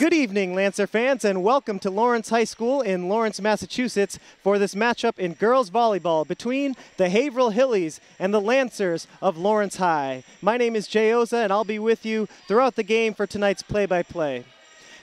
Good evening, Lancer fans, and welcome to Lawrence High School in Lawrence, Massachusetts for this matchup in girls volleyball between the Haverhill Hillies and the Lancers of Lawrence High. My name is Jay Oza, and I'll be with you throughout the game for tonight's play-by-play.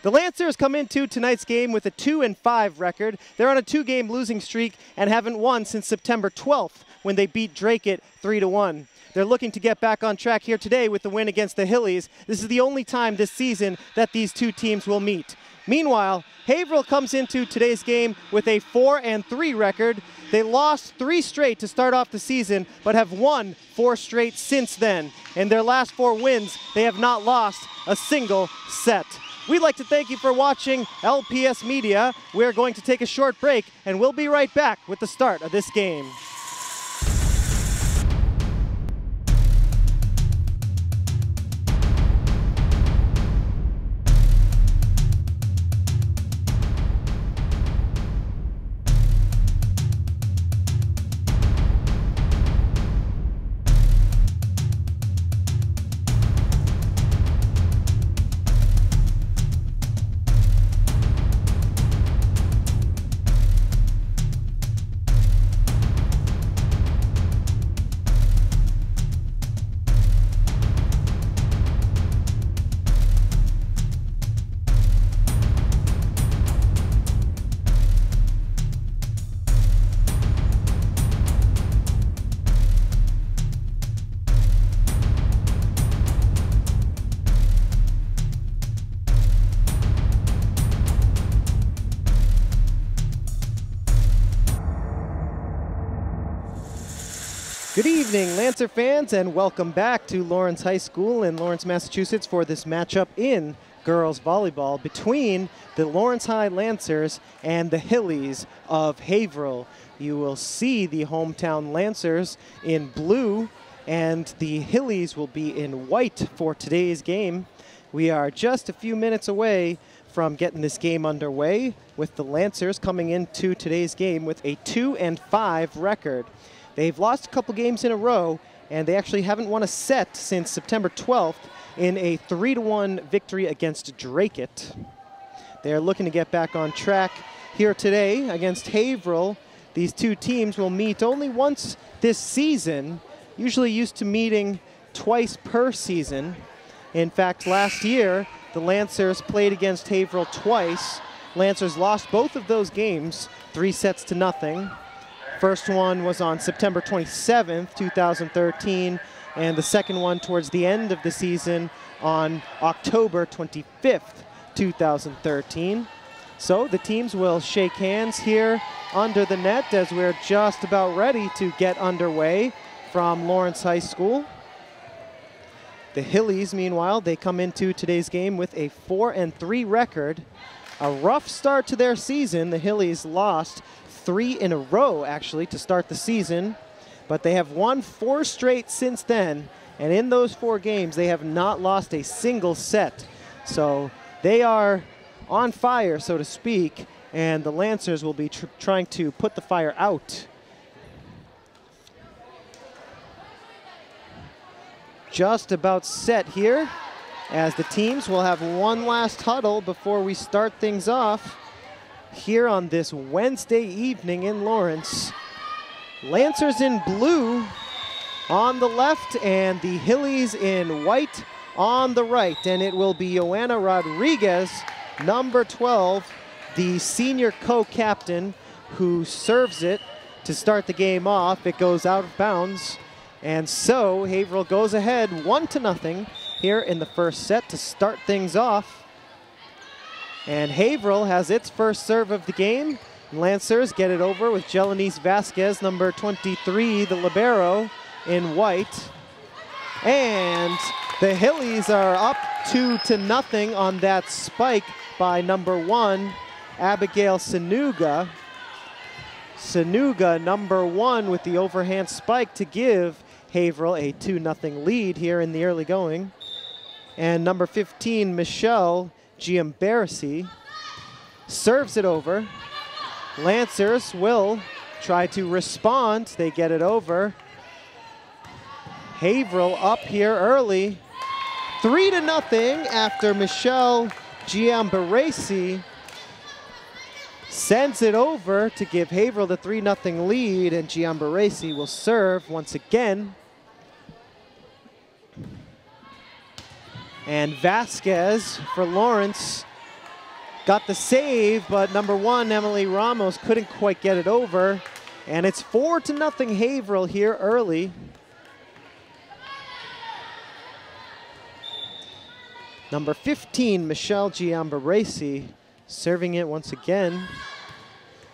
The Lancers come into tonight's game with a 2-5 record. They're on a 2-game losing streak and haven't won since September 12th when they beat Drake 3-1. They're looking to get back on track here today with the win against the Hillies. This is the only time this season that these two teams will meet. Meanwhile, Haverhill comes into today's game with a 4-3 record. They lost 3 straight to start off the season, but have won 4 straight since then. In their last 4 wins, they have not lost a single set. We'd like to thank you for watching LPS Media. We're going to take a short break, and we'll be right back with the start of this game. Good evening, Lancer fans, and welcome back to Lawrence High School in Lawrence, Massachusetts for this matchup in girls volleyball between the Lawrence High Lancers and the Hillies of Haverhill. You will see the hometown Lancers in blue, and the Hillies will be in white for today's game. We are just a few minutes away from getting this game underway, with the Lancers coming into today's game with a 2-5 record. They've lost a couple games in a row, and they actually haven't won a set since September 12th in a 3-1 victory against Drake. They're looking to get back on track here today against Haverhill. These two teams will meet only once this season, usually used to meeting twice per season. In fact, last year, the Lancers played against Haverhill twice. Lancers lost both of those games, 3-0. First one was on September 27th, 2013, and the second one towards the end of the season on October 25th, 2013. So the teams will shake hands here under the net as we're just about ready to get underway from Lawrence High School. The Hillies, meanwhile, they come into today's game with a 4-3 record. A rough start to their season. The Hillies lost 3 in a row, actually, to start the season, but they have won 4 straight since then, and in those 4 games, they have not lost a single set. So they are on fire, so to speak, and the Lancers will be trying to put the fire out. Just about set here, as the teams will have one last huddle before we start things off here on this Wednesday evening in Lawrence. Lancers in blue on the left and the Hillies in white on the right. And it will be Joanna Rodriguez, number 12, the senior co-captain, who serves it to start the game off. It goes out of bounds. And so Haverhill goes ahead 1-0 here in the first set to start things off. And Haverhill has its first serve of the game. Lancers get it over with Jelanice Vasquez, number 23, the libero, in white. And the Hillies are up 2-0 on that spike by number 1, Abigail Sanuga. Sanuga, number 1, with the overhand spike to give Haverhill a 2-0 lead here in the early going. And number 15, Michelle Giambersi, serves it over. Lancers will try to respond. They get it over. Haverhill up here early. 3-0 after Michelle Giambaresi sends it over to give Haverhill the 3-0 lead, and Giambaresi will serve once again. And Vasquez for Lawrence got the save, but number 1, Emily Ramos, couldn't quite get it over. And it's 4-0 Haverhill here early. Number 15, Michelle Giambaresi, serving it once again.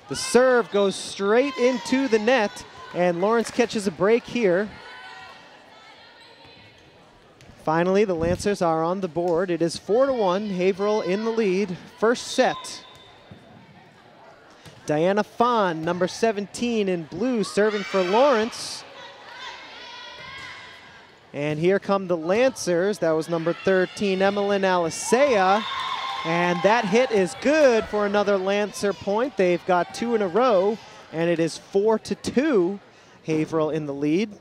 The serve goes straight into the net, and Lawrence catches a break here. Finally, the Lancers are on the board. It is 4-1, Haverhill in the lead. First set. Diana Fahn, number 17 in blue, serving for Lawrence. And here come the Lancers. That was number 13, Emmeline Alicea. And that hit is good for another Lancer point. They've got 2 in a row, and it is 4-2, Haverhill in the lead.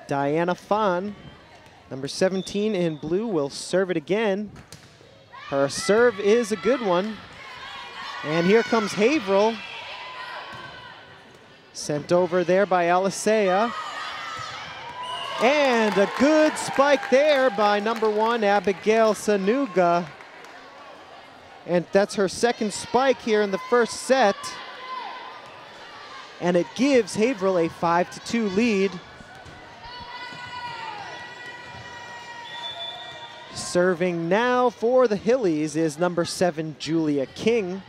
Diana Fahn, number 17 in blue, will serve it again. Her serve is a good one. And here comes Haverhill. Sent over there by Alicea. And a good spike there by number 1, Abigail Sanuga. And that's her second spike here in the first set. And it gives Haverhill a 5-2 lead. Serving now for the Hillies is number 7, Julia King,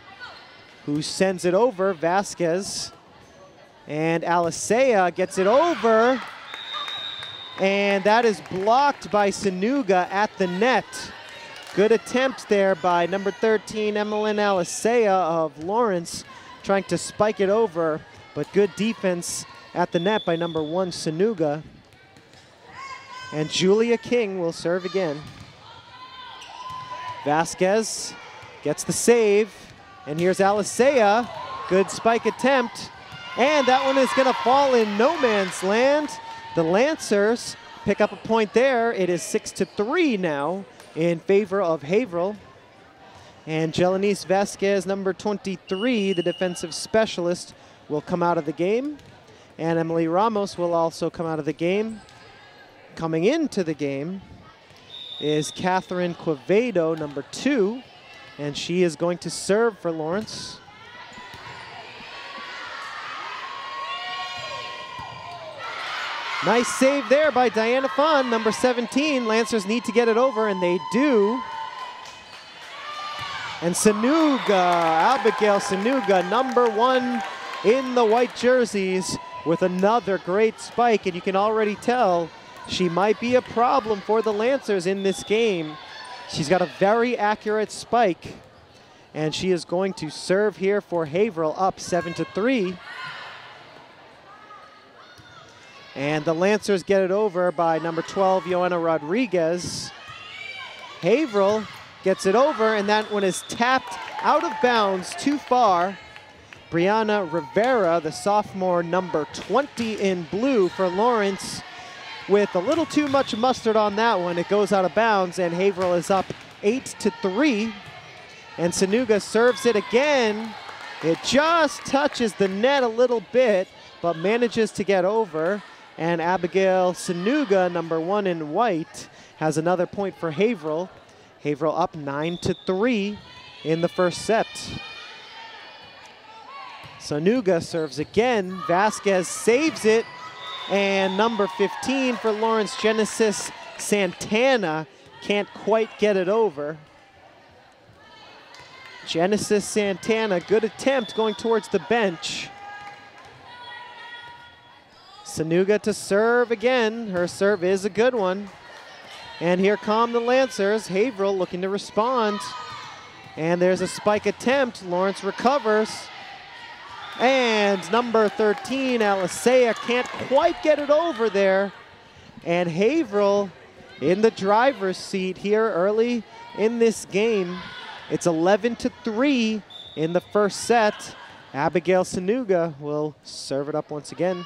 who sends it over. Vasquez and Alicea gets it over. And that is blocked by Sanuga at the net. Good attempt there by number 13, Emmeline Alicea of Lawrence, trying to spike it over, but good defense at the net by number 1, Sanuga. And Julia King will serve again. Vasquez gets the save, and here's Alicea. Good spike attempt, and that one is gonna fall in no man's land. The Lancers pick up a point there. It is 6-3 now in favor of Haverhill. And Jelanice Vasquez, number 23, the defensive specialist, will come out of the game. And Emily Ramos will also come out of the game. Coming into the game is Catherine Quevedo, number 2, and she is going to serve for Lawrence. Nice save there by Diana Fahn, number 17. Lancers need to get it over, and they do. And Sanuga, Abigail Sanuga, number 1 in the white jerseys, with another great spike, and you can already tell she might be a problem for the Lancers in this game. She's got a very accurate spike, and she is going to serve here for Haverhill, up 7-3. And the Lancers get it over by number 12, Joanna Rodriguez. Haverhill gets it over, and that one is tapped out of bounds too far. Brianna Rivera, the sophomore, number 20 in blue for Lawrence, with a little too much mustard on that one. It goes out of bounds, and Haverhill is up 8-3. And Sanuga serves it again. It just touches the net a little bit, but manages to get over. And Abigail Sanuga, number 1 in white, has another point for Haverhill. Haverhill up 9-3 in the first set. Sanuga serves again. Vasquez saves it. And number 15 for Lawrence, Genesis Santana, can't quite get it over. Genesis Santana, good attempt going towards the bench. Sanuga to serve again. Her serve is a good one. And here come the Lancers. Haverhill looking to respond. And there's a spike attempt. Lawrence recovers. And number 13, Alicea, can't quite get it over there. And Haverhill in the driver's seat here early in this game. It's 11-3 in the first set. Abigail Sanuga will serve it up once again.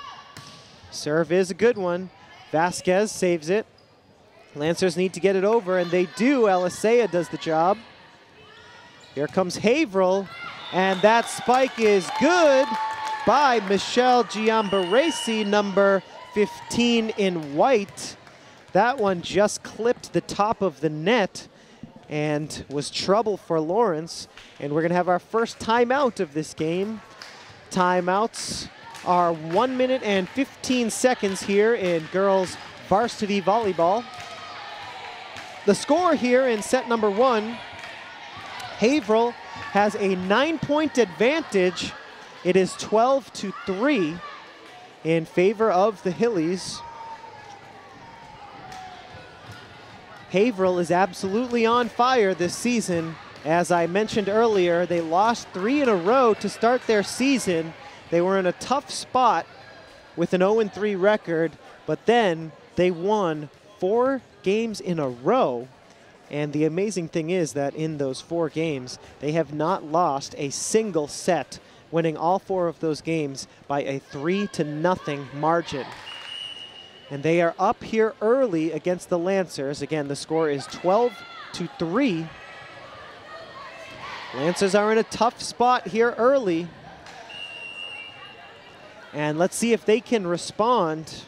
Serve is a good one. Vasquez saves it. Lancers need to get it over, and they do. Alicea does the job. Here comes Haverhill, and that spike is good by Michelle Giambaresi, number 15 in white. That one just clipped the top of the net and was trouble for Lawrence. And we're gonna have our first timeout of this game. Timeouts are 1 minute and 15 seconds here in girls varsity volleyball. The score here in set number 1, Haverhill has a 9-point advantage. It is 12-3 in favor of the Hillies. Haverhill is absolutely on fire this season. As I mentioned earlier, they lost 3 in a row to start their season. They were in a tough spot with an 0-3 record, but then they won 4 games in a row. And the amazing thing is that in those 4 games, they have not lost a single set, winning all 4 of those games by a 3-0 margin. And they are up here early against the Lancers. Again, the score is 12-3. Lancers are in a tough spot here early. And let's see if they can respond.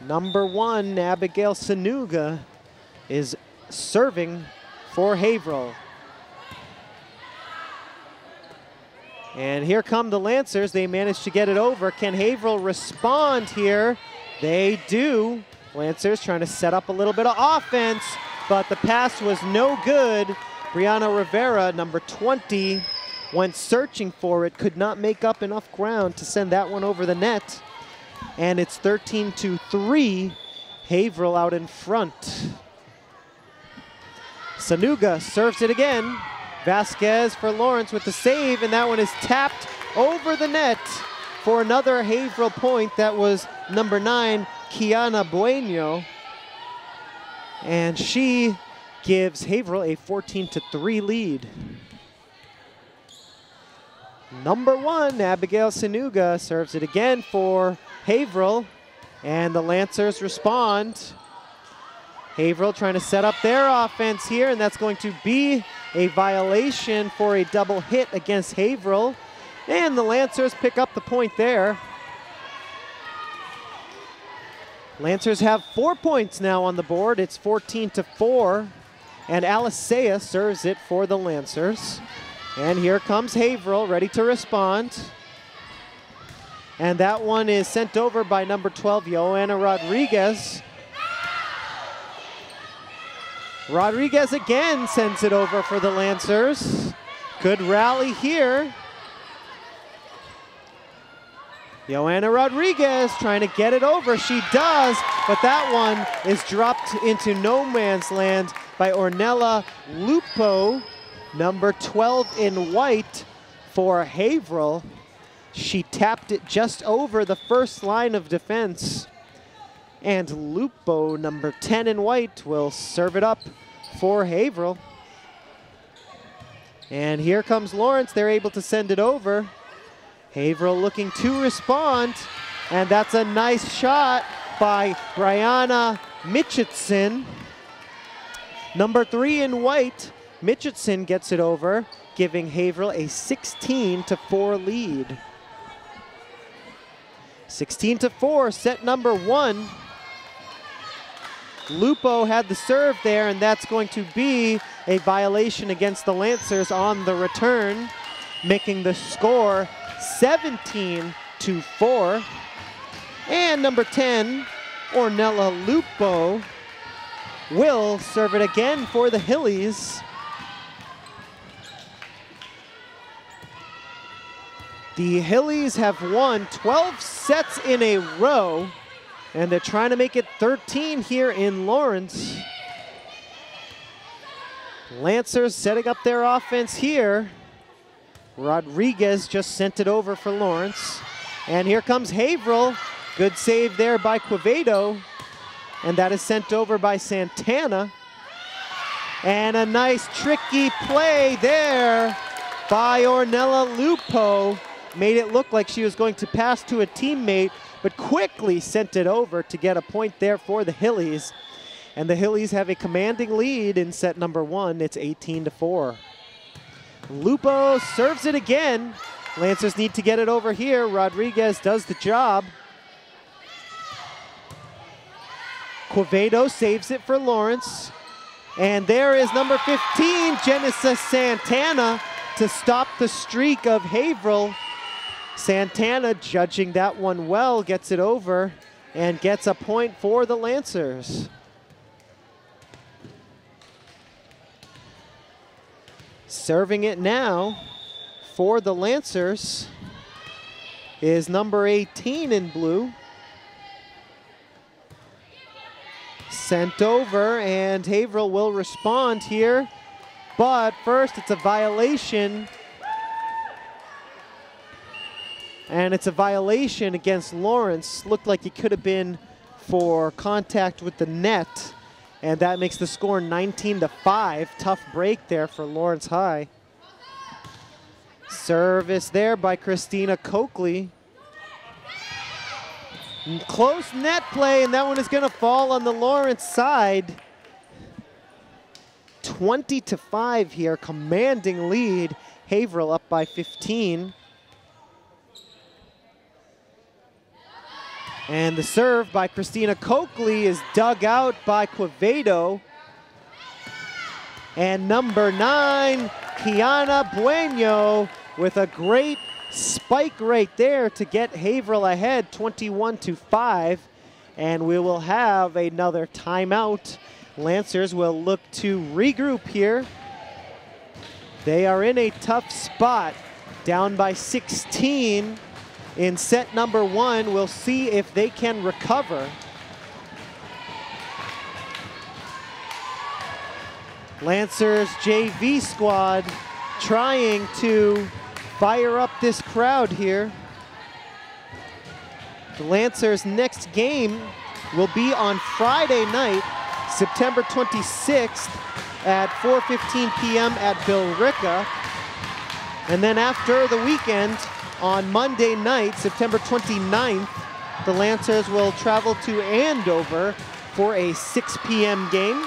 Number 1, Abigail Sanuga, is serving for Haverhill. And here come the Lancers. They managed to get it over. Can Haverhill respond here? They do. Lancers trying to set up a little bit of offense, but the pass was no good. Brianna Rivera, number 20, went searching for it, could not make up enough ground to send that one over the net. And it's 13-3, Haverhill out in front. Sanuga serves it again. Vasquez for Lawrence with the save, and that one is tapped over the net for another Haverhill point. That was number 9, Kiana Bueno. And she gives Haverhill a 14-3 lead. Number 1, Abigail Sanuga, serves it again for Haverhill, and the Lancers respond. Haverhill trying to set up their offense here, and that's going to be a violation for a double hit against Haverhill. And the Lancers pick up the point there. Lancers have 4 points now on the board. It's 14-4. And Alicea serves it for the Lancers. And here comes Haverhill, ready to respond. And that one is sent over by number 12, Joanna Rodriguez. Rodriguez again sends it over for the Lancers. Good rally here. Joanna Rodriguez trying to get it over. She does, but that one is dropped into no man's land by Ornella Lupo, number 12 in white for Haverhill. She tapped it just over the first line of defense. And Lupo, number 10 in white, will serve it up for Haverhill. And here comes Lawrence. They're able to send it over. Haverhill looking to respond, and that's a nice shot by Brianna Mitchitson. Number 3 in white, Mitchitson gets it over, giving Haverhill a 16-4 lead. 16-4, set number 1. Lupo had the serve there, and that's going to be a violation against the Lancers on the return, making the score 17-4. And number 10, Ornella Lupo, will serve it again for the Hillies. The Hillies have won 12 sets in a row, and they're trying to make it 13 here in Lawrence. Lancers setting up their offense here. Rodriguez just sent it over for Lawrence. And here comes Haverhill. Good save there by Quevedo. And that is sent over by Santana. And a nice tricky play there by Ornella Lupo. Made it look like she was going to pass to a teammate, but quickly sent it over to get a point there for the Hillies. And the Hillies have a commanding lead in set number 1. It's 18-4. Lupo serves it again. Lancers need to get it over here. Rodriguez does the job. Quevedo saves it for Lawrence. And there is number 15, Genesis Santana, to stop the streak of Haverhill. Santana, judging that one well, gets it over and gets a point for the Lancers. Serving it now for the Lancers is number 18 in blue. Sent over, and Haverhill will respond here. But first, it's a violation. And it's a violation against Lawrence. Looked like it could have been for contact with the net. And that makes the score 19-5. Tough break there for Lawrence High. Service there by Christina Coakley. Close net play, and that one is going to fall on the Lawrence side. 20-5 here, commanding lead. Haverhill up by 15. And the serve by Christina Coakley is dug out by Quevedo. And number 9, Kiana Bueno, with a great spike right there to get Haverhill ahead, 21-5. And we will have another timeout. Lancers will look to regroup here. They are in a tough spot, down by 16 in set number 1. We'll see if they can recover. Lancers JV squad trying to fire up this crowd here. The Lancers' next game will be on Friday night, September 26th at 4:15 p.m. at Billerica. And then after the weekend, on Monday night, September 29th, the Lancers will travel to Andover for a 6 p.m. game.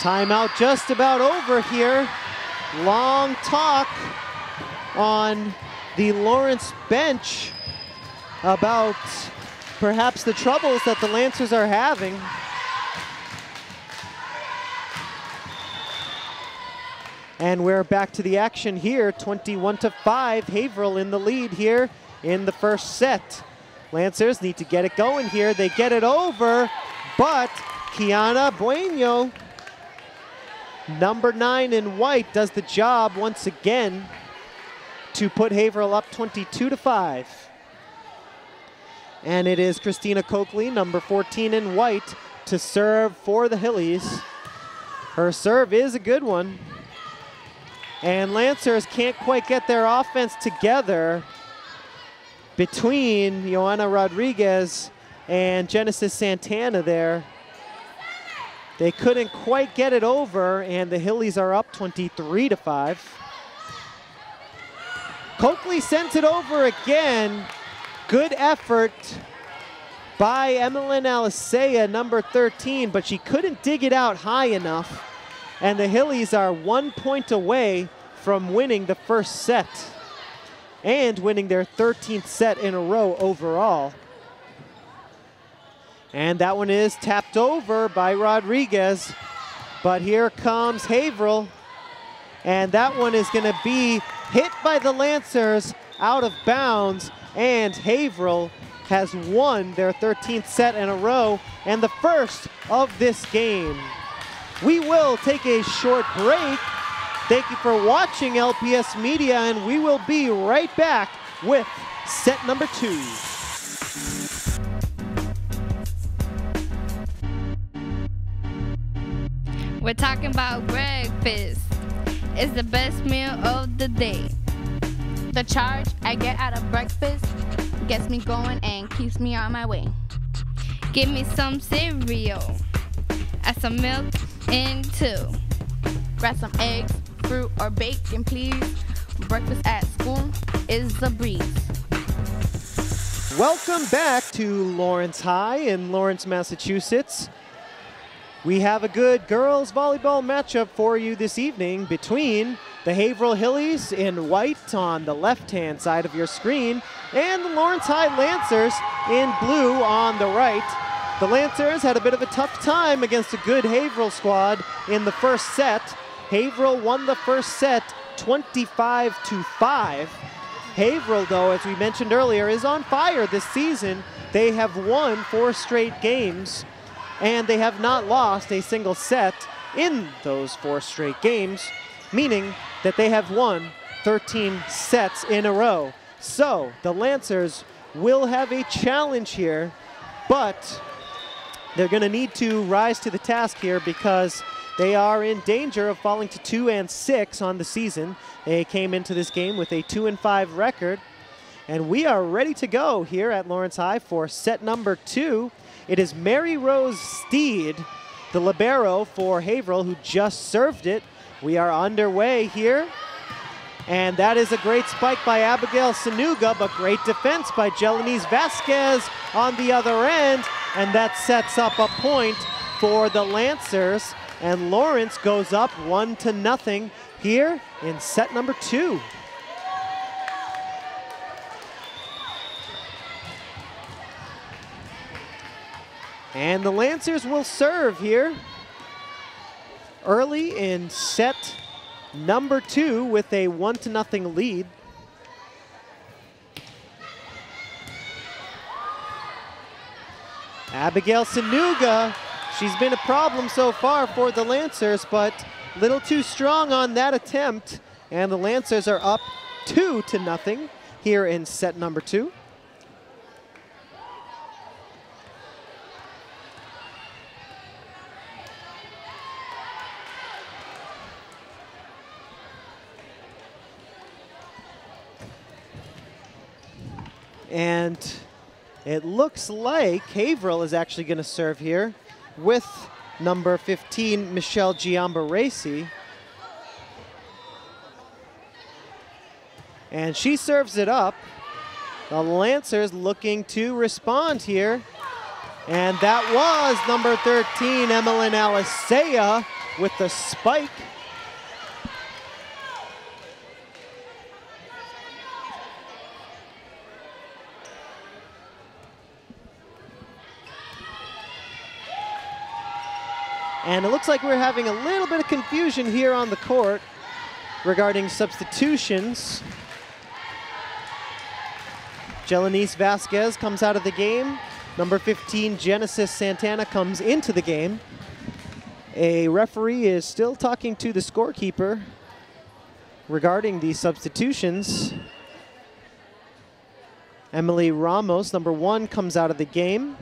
Timeout just about over here. Long talk on the Lawrence bench about perhaps the troubles that the Lancers are having. And we're back to the action here, 21-5. Haverhill in the lead here in the first set. Lancers need to get it going here. They get it over, but Kiana Bueno, number 9 in white, does the job once again to put Haverhill up 22-5. And it is Christina Coakley, number 14 in white, to serve for the Hillies. Her serve is a good one. And Lancers can't quite get their offense together between Joanna Rodriguez and Genesis Santana there. They couldn't quite get it over, and the Hillies are up 23-5. Coakley sends it over again. Good effort by Emmeline Alisea, number 13, but she couldn't dig it out high enough. And the Hillies are 1 point away from winning the first set and winning their 13th set in a row overall. And that one is tapped over by Rodriguez, but here comes Haverhill, and that one is going to be hit by the Lancers out of bounds, and Haverhill has won their 13th set in a row and the first of this game. We will take a short break. Thank you for watching LPS Media, and we will be right back with set number 2. We're talking about breakfast. It's the best meal of the day. The charge I get out of breakfast gets me going and keeps me on my way. Give me some cereal, add some milk in too. Grab some eggs, fruit, or bacon, please. Breakfast at school is a breeze. Welcome back to Lawrence High in Lawrence, Massachusetts. We have a good girls volleyball matchup for you this evening between the Haverhill Hillies in white on the left-hand side of your screen and the Lawrence High Lancers in blue on the right. The Lancers had a bit of a tough time against a good Haverhill squad in the first set. Haverhill won the first set 25-5. Haverhill, though, as we mentioned earlier, is on fire this season. They have won 4 straight games, and they have not lost a single set in those 4 straight games, meaning that they have won 13 sets in a row. So the Lancers will have a challenge here, but they're going to need to rise to the task here because they are in danger of falling to 2-6 on the season. They came into this game with a 2-5 record, and we are ready to go here at Lawrence High for set number 2. It is Mary Rose Steed, the libero for Haverhill, who just served it. We are underway here, and that is a great spike by Abigail Sanuga, but great defense by Jelenise Vasquez on the other end, and that sets up a point for the Lancers. And Lawrence goes up 1-0 here in set number 2. And the Lancers will serve here early in set number 2 with a 1-0 lead. Abigail Sanuga, she's been a problem so far for the Lancers, but a little too strong on that attempt. And the Lancers are up 2-0 here in set number 2. And it looks like Haverhill is actually going to serve here with number 15, Michelle Giambaresi. And she serves it up. The Lancers looking to respond here. And that was number 13, Emmeline Alisea with the spike. And it looks like we're having a little bit of confusion here on the court regarding substitutions. Jelenise Vasquez comes out of the game. Number 15, Genesis Santana comes into the game. A referee is still talking to the scorekeeper regarding these substitutions. Emily Ramos, number 1, comes out of the game.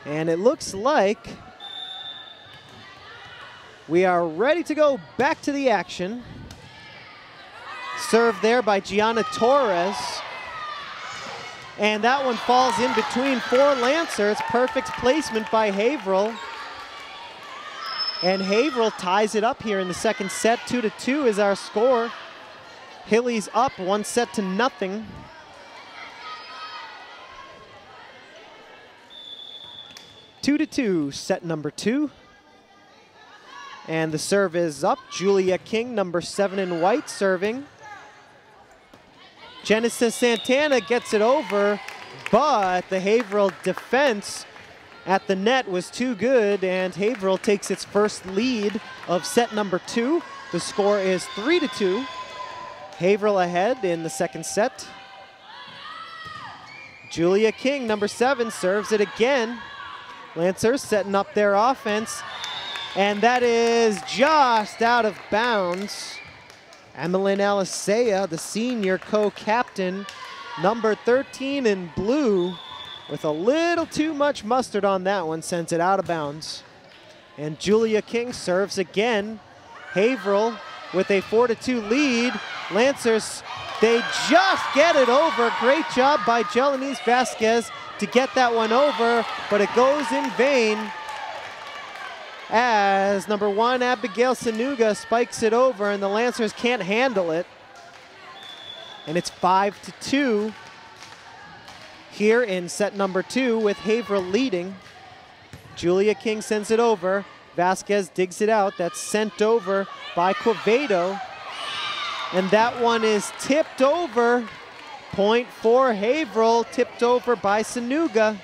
And it looks like we are ready to go back to the action. Served there by Gianna Torres. And that one falls in between 4 Lancers. Perfect placement by Haverhill. And Haverhill ties it up here in the second set. 2-2 is our score. Hillies up 1-0. 2-2, set number 2. And the serve is up. Julia King, number 7 in white, serving. Genesis Santana gets it over, but the Haverhill defense at the net was too good, and Haverhill takes its first lead of set number 2. The score is 3-2. Haverhill ahead in the second set. Julia King, number 7, serves it again. Lancers setting up their offense, and that is just out of bounds. Emmeline Alisea, the senior co-captain, number 13 in blue, with a little too much mustard on that one, sends it out of bounds. And Julia King serves again. Haverhill with a 4-2 lead. Lancers, they just get it over. Great job by Jelenise Vasquez to get that one over, but it goes in vain as number 1, Abigail Sanuga, spikes it over, and the Lancers can't handle it. And it's 5-2 here in set number 2 with Haverhill leading. Julia King sends it over. Vasquez digs it out. That's sent over by Quevedo. And that one is tipped over. Point for Haverhill, tipped over by Sanuga.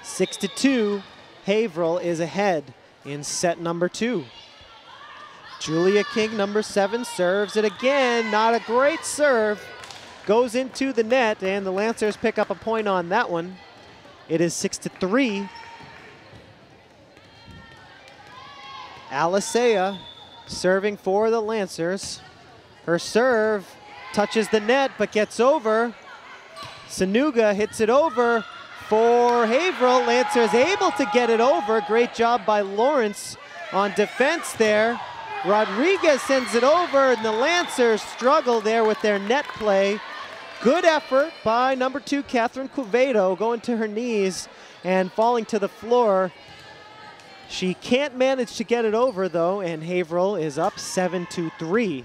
6-2, Haverhill is ahead in set number 2. Julia King, number 7, serves it again. Not a great serve. Goes into the net, and the Lancers pick up a point on that one. It is 6-3. Alisea serving for the Lancers. Her serve touches the net, but gets over. Sanuga hits it over for Haverhill. Lancers able to get it over. Great job by Lawrence on defense there. Rodriguez sends it over, and the Lancers struggle there with their net play. Good effort by number 2, Catherine Quevedo, going to her knees and falling to the floor. She can't manage to get it over, though, and Haverhill is up 7-3.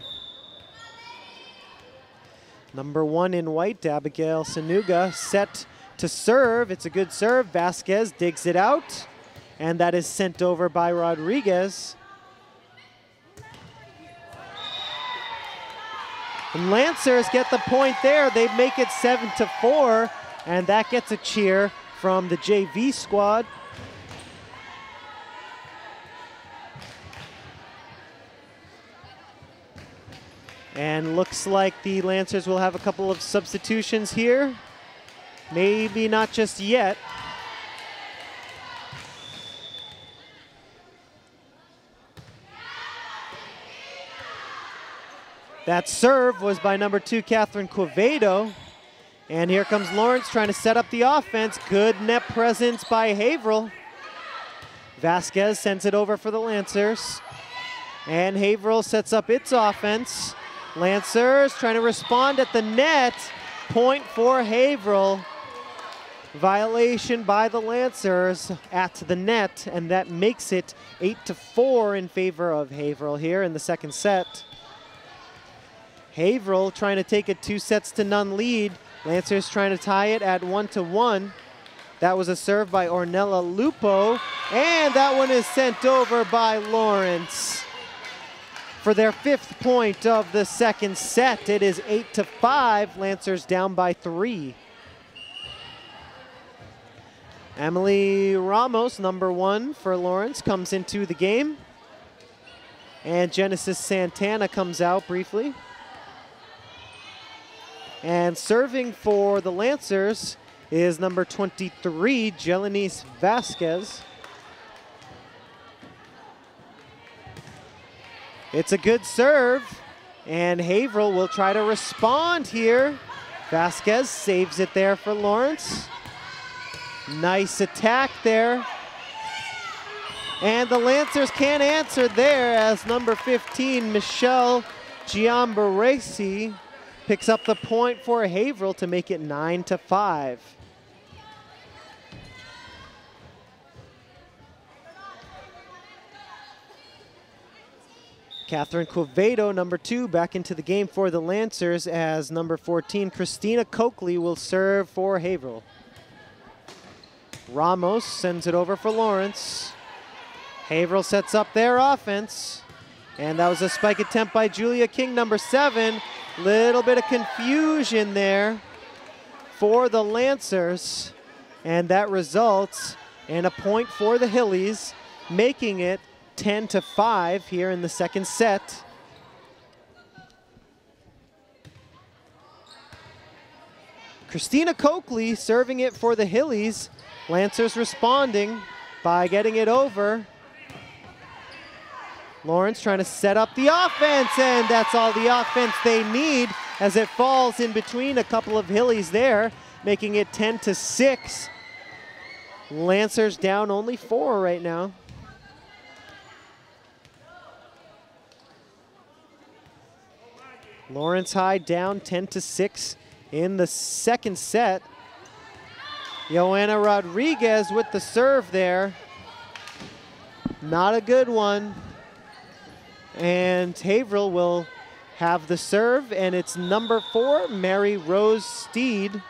Number 1 in white, Abigail Sanuga, set to serve. It's a good serve. Vasquez digs it out, and that is sent over by Rodriguez. And Lancers get the point there. They make it 7-4, and that gets a cheer from the JV squad. And looks like the Lancers will have a couple of substitutions here. Maybe not just yet. That serve was by number 2, Catherine Quevedo. And here comes Lawrence trying to set up the offense. Good net presence by Haverhill. Vasquez sends it over for the Lancers. And Haverhill sets up its offense. Lancers trying to respond at the net. Point for Haverhill. Violation by the Lancers at the net, and that makes it 8-4 in favor of Haverhill here in the second set. Haverhill trying to take a 2-0 lead. Lancers trying to tie it at 1-1. That was a serve by Ornella Lupo, and that one is sent over by Lawrence. For their 5th point of the second set, it is 8-5, Lancers down by 3. Emily Ramos, number 1 for Lawrence, comes into the game. And Genesis Santana comes out briefly. And serving for the Lancers is number 23, Jelenice Vasquez. It's a good serve, and Haverhill will try to respond here. Vasquez saves it there for Lawrence. Nice attack there. And the Lancers can't answer there as number 15, Michelle Giambaresi, picks up the point for Haverhill to make it 9-5. Catherine Quevedo, number 2, back into the game for the Lancers as number 14, Christina Coakley, will serve for Haverhill. Ramos sends it over for Lawrence. Haverhill sets up their offense. And that was a spike attempt by Julia King, number 7. Little bit of confusion there for the Lancers. And that results in a point for the Hillies, making it 10-5 here in the second set. Christina Coakley serving it for the Hillies. Lancers responding by getting it over. Lawrence trying to set up the offense, and that's all the offense they need as it falls in between a couple of Hillies there, making it 10-6. Lancers down only 4 right now. Lawrence High down 10-6 in the second set. Joanna Rodriguez with the serve there. Not a good one. And Haverhill will have the serve, and it's number 4, Mary Rose Steed,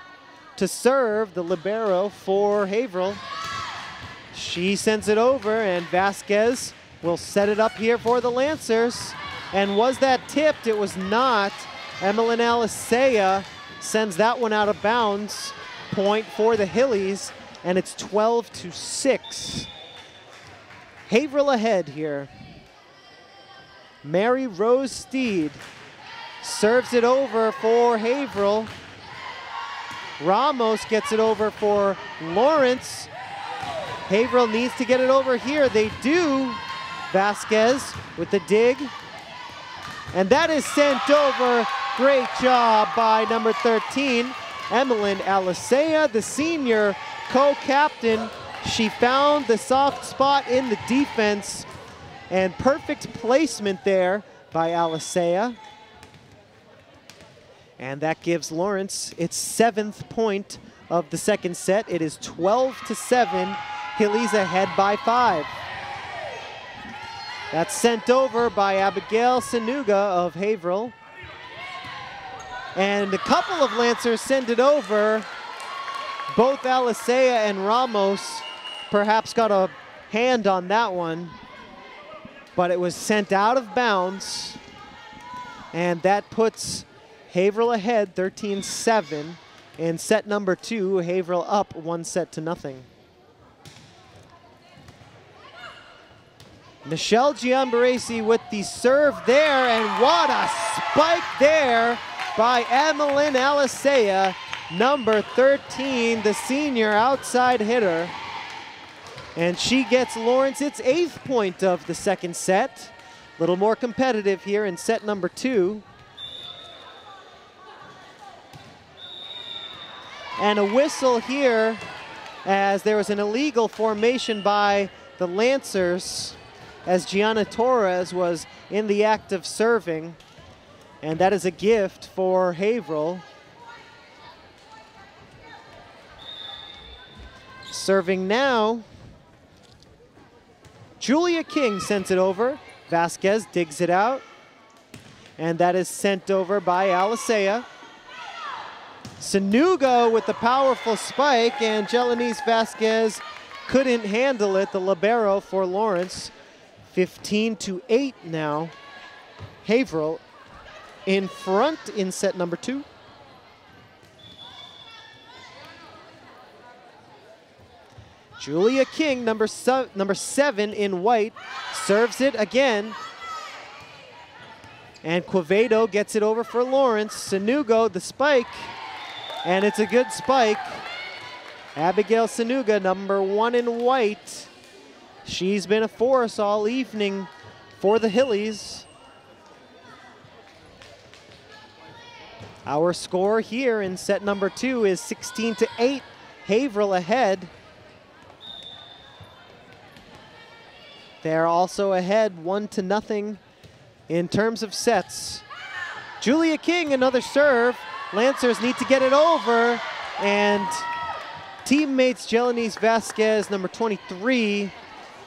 to serve, the libero for Haverhill. She sends it over, and Vasquez will set it up here for the Lancers. And was that tipped? It was not. Emmeline Alicea sends that one out of bounds. Point for the Hillies, and it's 12-6. Haverhill ahead here. Mary Rose Steed serves it over for Haverhill. Ramos gets it over for Lawrence. Haverhill needs to get it over here. They do. Vasquez with the dig. And that is sent over. Great job by number 13, Emmeline Alicea, the senior co-captain. She found the soft spot in the defense, and perfect placement there by Alicea. And that gives Lawrence its 7th point of the second set. It is 12-7. Hillies ahead by 5. That's sent over by Abigail Sanuga of Haverhill. And a couple of Lancers send it over. Both Alicea and Ramos perhaps got a hand on that one, but it was sent out of bounds. And that puts Haverhill ahead 13-7. In set number 2, Haverhill up 1-0. Michelle Giambaresi with the serve there, and what a spike there by Emmeline Alicea, number 13, the senior outside hitter. And she gets Lawrence its 8th point of the second set. A little more competitive here in set number 2. And a whistle here as there was an illegal formation by the Lancers as Gianna Torres was in the act of serving. And that is a gift for Haverhill. Serving now, Julia King sends it over. Vasquez digs it out. And that is sent over by Alicea. Sanuga with the powerful spike, and Jelanice Vasquez couldn't handle it, the libero for Lawrence. 15-8 now. Haverhill in front in set number 2. Julia King, number 7 in white, serves it again. And Quevedo gets it over for Lawrence. Sanuga, the spike, and it's a good spike. Abigail Sanuga, number 1 in white. She's been a force all evening for the Hillies. Our score here in set number 2 is 16-8. Haverhill ahead. They're also ahead 1-0 in terms of sets. Julia King, another serve. Lancers need to get it over, and teammates Jelanice Vasquez, number 23,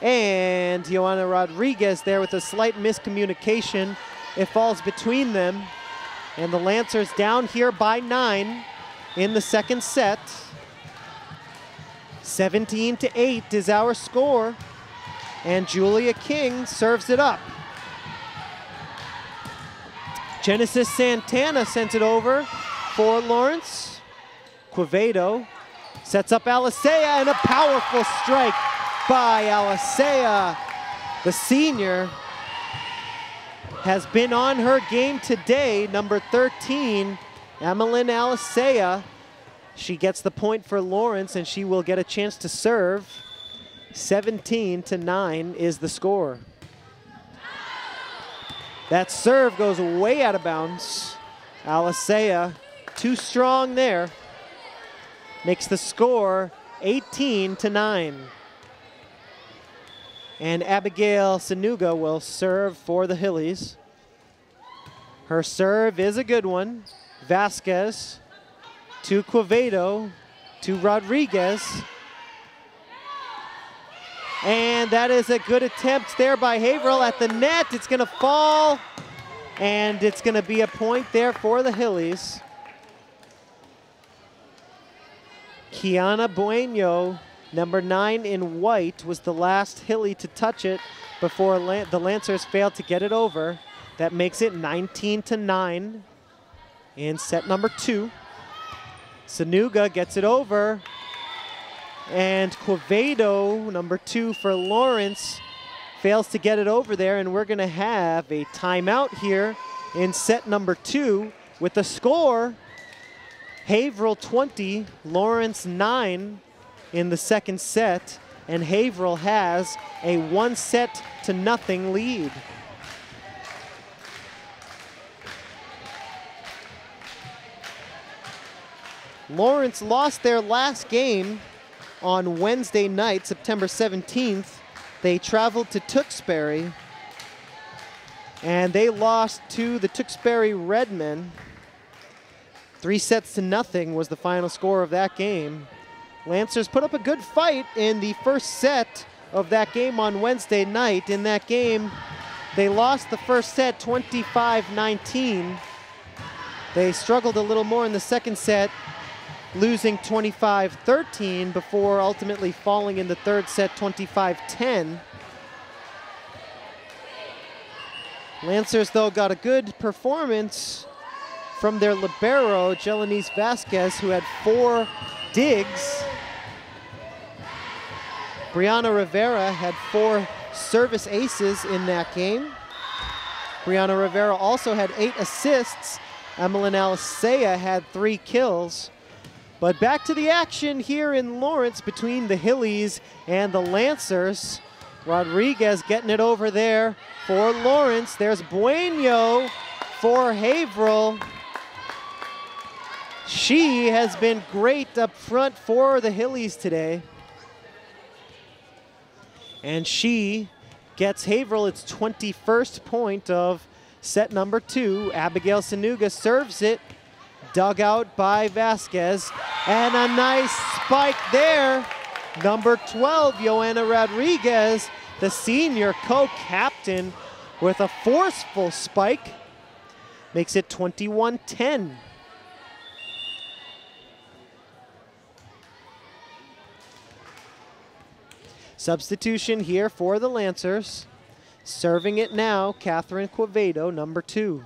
and Joanna Rodriguez there with a slight miscommunication. It falls between them, and the Lancers down here by 9 in the second set. 17-8 is our score, and Julia King serves it up. Genesis Santana sends it over for Lawrence. Quevedo sets up Alicea, and a powerful strike by Alicea. The senior has been on her game today. Number 13, Emmeline Alicea. She gets the point for Lawrence, and she will get a chance to serve. 17-9 is the score. That serve goes way out of bounds. Alicea, too strong there. Makes the score 18-9. And Abigail Sanuga will serve for the Hillies. Her serve is a good one. Vasquez to Quevedo to Rodriguez. And that is a good attempt there by Haverhill at the net. It's going to fall, and it's going to be a point there for the Hillies. Kiana Bueno, number 9 in white, was the last Hilly to touch it before the Lancers failed to get it over. That makes it 19-9 in set number 2. Sanuga gets it over. And Quevedo, number 2 for Lawrence, fails to get it over there, and we're going to have a timeout here in set number 2 with the score Haverhill 20, Lawrence 9 in the second set, and Haverhill has a 1-0 lead. Lawrence lost their last game on Wednesday night, September 17th. They traveled to Tewksbury, and they lost to the Tewksbury Redmen. 3-0 was the final score of that game. Lancers put up a good fight in the first set of that game on Wednesday night. In that game, they lost the first set 25-19. They struggled a little more in the second set, losing 25-13 before ultimately falling in the third set 25-10. Lancers, though, got a good performance from their libero, Jelanice Vasquez, who had 4 digs. Brianna Rivera had 4 service aces in that game. Brianna Rivera also had 8 assists. Emmeline Alisea had 3 kills. But back to the action here in Lawrence between the Hillies and the Lancers. Rodriguez getting it over there for Lawrence. There's Bueno for Haverhill. She has been great up front for the Hillies today. And she gets Haverhill its 21st point of set number 2. Abigail Sanuga serves it. Dug out by Vasquez, and a nice spike there. Number 12, Joanna Rodriguez, the senior co-captain, with a forceful spike. Makes it 21-10. Substitution here for the Lancers. Serving it now, Catherine Quevedo, number 2.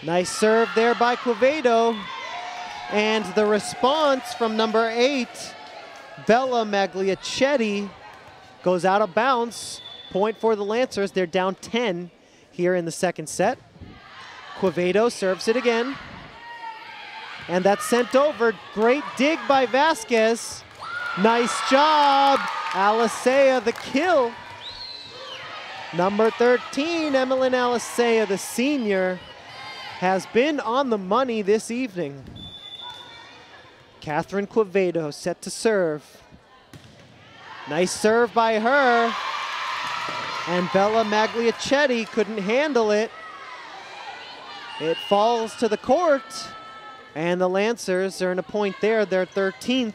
Nice serve there by Quevedo. And the response from number 8, Bella Magliacetti, goes out of bounds. Point for the Lancers. They're down 10 here in the second set. Quevedo serves it again. And that's sent over. Great dig by Vasquez. Nice job. Alisea the kill. Number 13, Emmeline Alisea, the senior, has been on the money this evening. Catherine Quevedo set to serve. Nice serve by her. And Bella Magliacetti couldn't handle it. It falls to the court. And the Lancers earn a point there, their 13th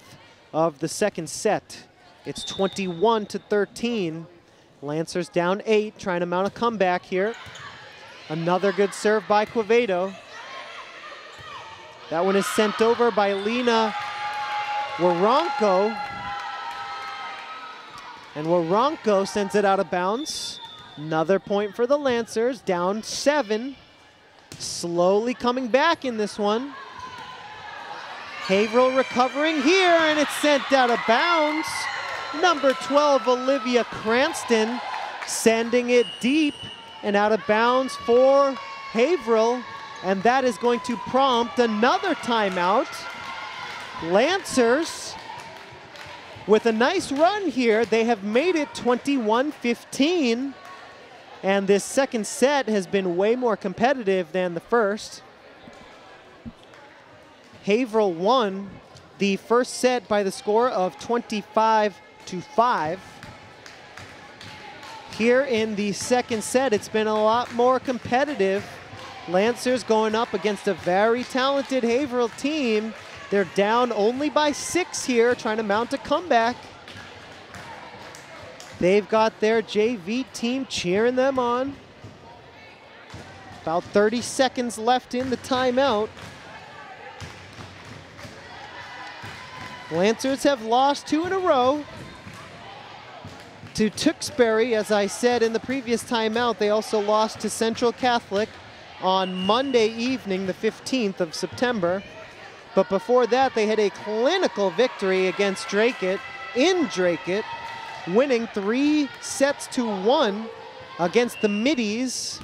of the second set. It's 21-13. Lancers down 8, trying to mount a comeback here. Another good serve by Quevedo. That one is sent over by Lena Waronko. And Waronko sends it out of bounds. Another point for the Lancers, down 7. Slowly coming back in this one. Haverhill recovering here, and it's sent out of bounds. Number 12, Olivia Cranston, sending it deep and out of bounds for Haverhill, and that is going to prompt another timeout. Lancers, with a nice run here, they have made it 21-15, and this second set has been way more competitive than the first. Haverhill won the first set by the score of 25-5. Here in the second set, it's been a lot more competitive. Lancers going up against a very talented Haverhill team. They're down only by 6 here, trying to mount a comeback. They've got their JV team cheering them on. About 30 seconds left in the timeout. Lancers have lost 2 in a row to Tewksbury. As I said in the previous timeout, they also lost to Central Catholic on Monday evening, the 15th of September. But before that, they had a clinical victory against Dracut in Dracut, winning 3-1 against the Middies.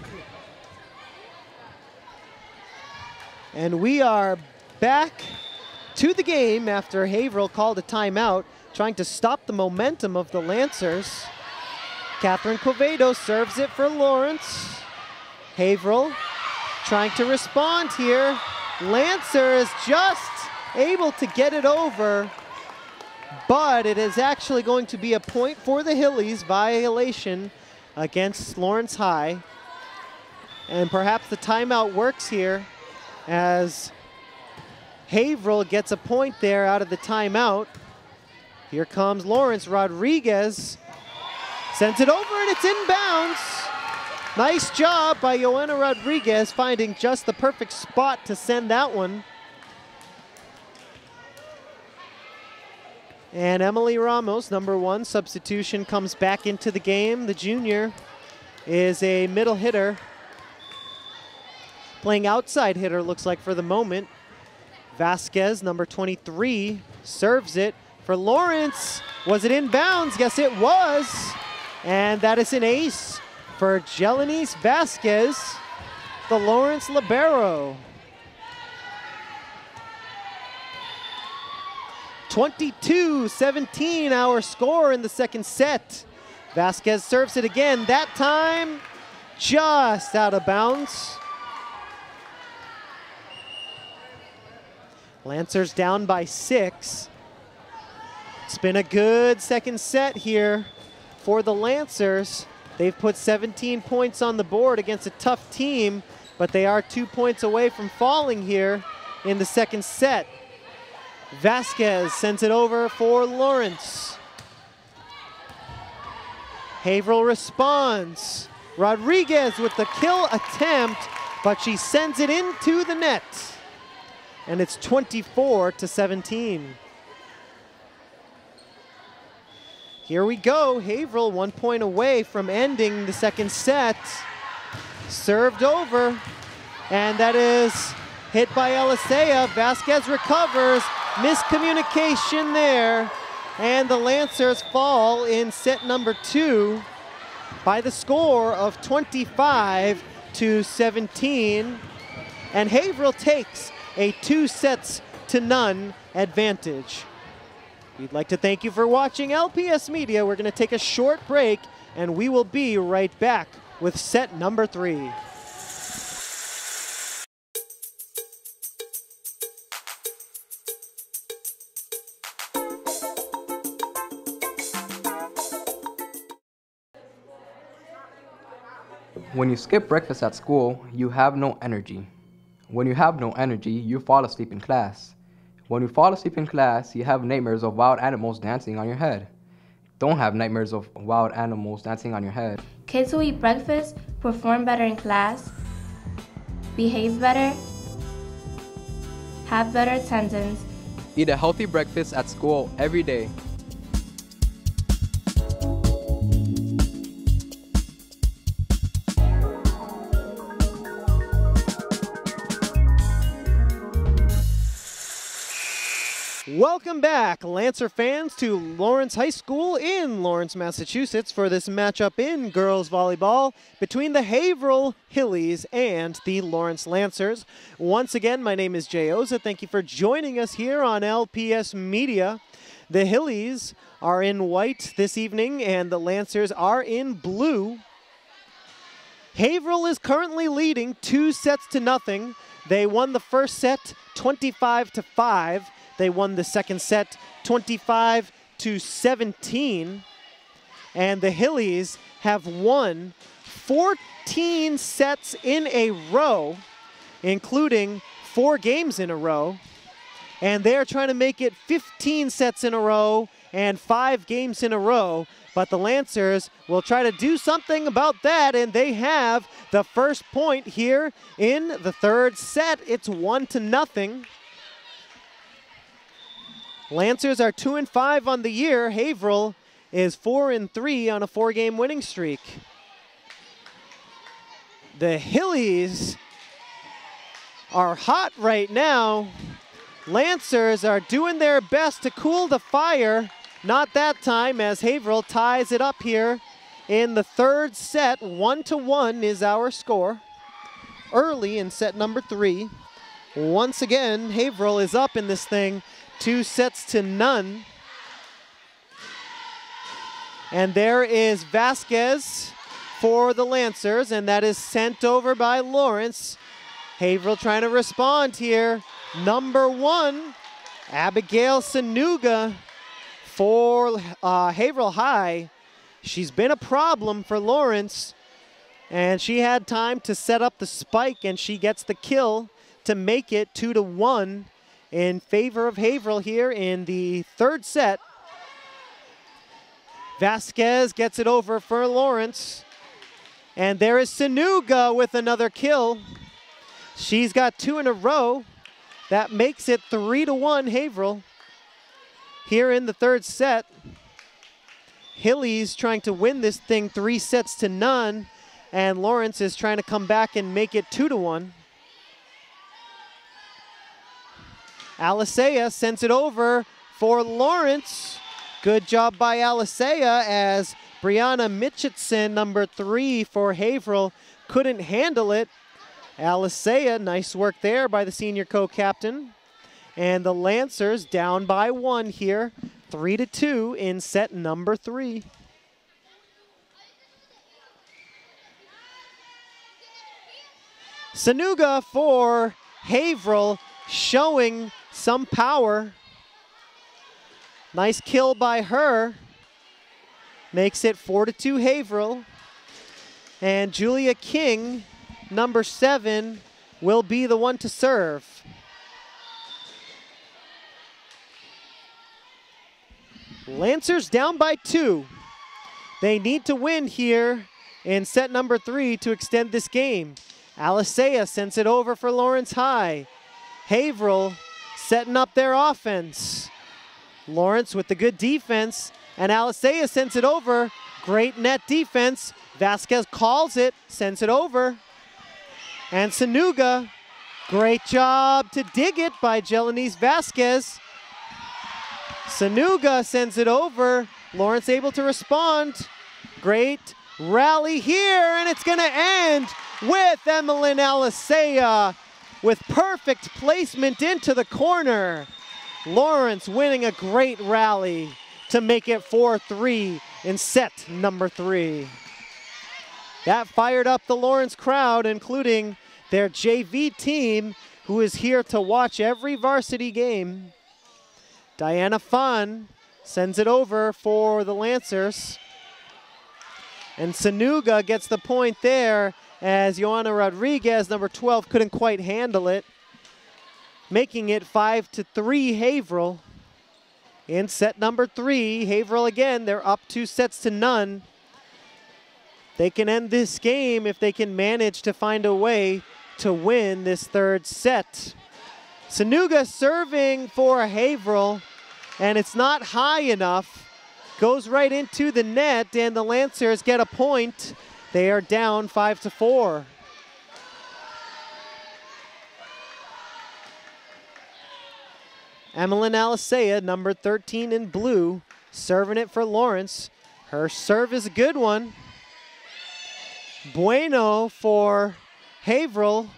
And we are back to the game after Haverhill called a timeout, trying to stop the momentum of the Lancers. Catherine Quevedo serves it for Lawrence. Haverhill trying to respond here. Lancer is just able to get it over, but it is actually going to be a point for the Hillies, violation against Lawrence High. And perhaps the timeout works here as Haverhill gets a point there out of the timeout. Here comes Lawrence. Rodriguez sends it over and it's inbounds. Nice job by Joanna Rodriguez finding just the perfect spot to send that one. And Emily Ramos, number 1 substitution, comes back into the game. The junior is a middle hitter. Playing outside hitter, looks like, for the moment. Vasquez, number 23, serves it for Lawrence. Was it inbounds? Yes, it was. And that is an ace for Jelenice Vasquez, the Lawrence libero. 22-17 our score in the second set. Vasquez serves it again, that time just out of bounds. Lancers down by 6. It's been a good second set here for the Lancers. They've put 17 points on the board against a tough team, but they are 2 points away from falling here in the second set. Vasquez sends it over for Lawrence. Haverhill responds. Rodriguez with the kill attempt, but she sends it into the net. And it's 24-17. Here we go. Haverhill 1 point away from ending the second set. Served over, and that is hit by Elisea. Vasquez recovers. Miscommunication there. And the Lancers fall in set number 2 by the score of 25-17. And Haverhill takes a 2-0 advantage. We'd like to thank you for watching LPS Media. We're going to take a short break, and we will be right back with set number 3. When you skip breakfast at school, you have no energy. When you have no energy, you fall asleep in class. When you fall asleep in class, you have nightmares of wild animals dancing on your head. Don't have nightmares of wild animals dancing on your head. Kids who eat breakfast perform better in class, behave better, have better attendance. Eat a healthy breakfast at school every day. Welcome back, Lancer fans, to Lawrence High School in Lawrence, Massachusetts for this matchup in girls volleyball between the Haverhill Hillies and the Lawrence Lancers. Once again, my name is Jay Oza. Thank you for joining us here on LPS Media. The Hillies are in white this evening and the Lancers are in blue. Haverhill is currently leading 2-0. They won the first set 25-5. They won the second set 25-17. And the Hillies have won 14 sets in a row, including 4 games in a row. And they're trying to make it 15 sets in a row and 5 games in a row but the Lancers will try to do something about that, and they have the first point here in the third set. It's 1-0. Lancers are 2-5 on the year. Haverhill is 4-3 on a 4-game winning streak. The Hillies are hot right now. Lancers are doing their best to cool the fire. Not that time, as Haverhill ties it up here in the third set. 1-1 is our score. Early in set number 3. Once again, Haverhill is up in this thing 2-0. And there is Vasquez for the Lancers, and that is sent over by Lawrence. Haverhill trying to respond here. Number 1, Abigail Sanuga for Haverhill High. She's been a problem for Lawrence, and she had time to set up the spike, and she gets the kill to make it 2-1 in favor of Haverhill here in the third set. Vasquez gets it over for Lawrence, and there is Sanuga with another kill. She's got 2 in a row. That makes it 3-1 Haverhill here in the third set. Hillies trying to win this thing 3-0, and Lawrence is trying to come back and make it 2-1. Alisea sends it over for Lawrence. Good job by Alisea, as Brianna Mitchitson, number 3 for Haverhill, couldn't handle it. Alisea, nice work there by the senior co-captain. And the Lancers down by 1 here, 3-2 in set number 3. Sanuga for Haverhill, showing some power. Nice kill by her. Makes it 4-2 Haverhill. And Julia King, number 7, will be the one to serve. Lancers down by 2. They need to win here in set number 3 to extend this game. Alisea sends it over for Lawrence High. Haverhill setting up their offense. Lawrence with the good defense, and Alisea sends it over. Great net defense. Vasquez calls it, sends it over. And Sanuga, great job to dig it by Jelenise Vasquez. Sanuga sends it over. Lawrence able to respond. Great rally here, and it's going to end with Emmeline Alisea with perfect placement into the corner. Lawrence winning a great rally to make it 4-3 in set number 3. That fired up the Lawrence crowd, including their JV team, who is here to watch every varsity game. Diana Fun sends it over for the Lancers. And Sanuga gets the point there, as Joanna Rodriguez, number 12, couldn't quite handle it, making it 5-3 Haverhill. In set number 3, Haverhill again, they're up 2-0. They can end this game if they can manage to find a way to win this third set. Sanuga serving for Haverhill, and it's not high enough. Goes right into the net, and the Lancers get a point. They are down 5-4. Emmeline Alisea, number 13 in blue, serving it for Lawrence. Her serve is a good one. Bueno for Haverhill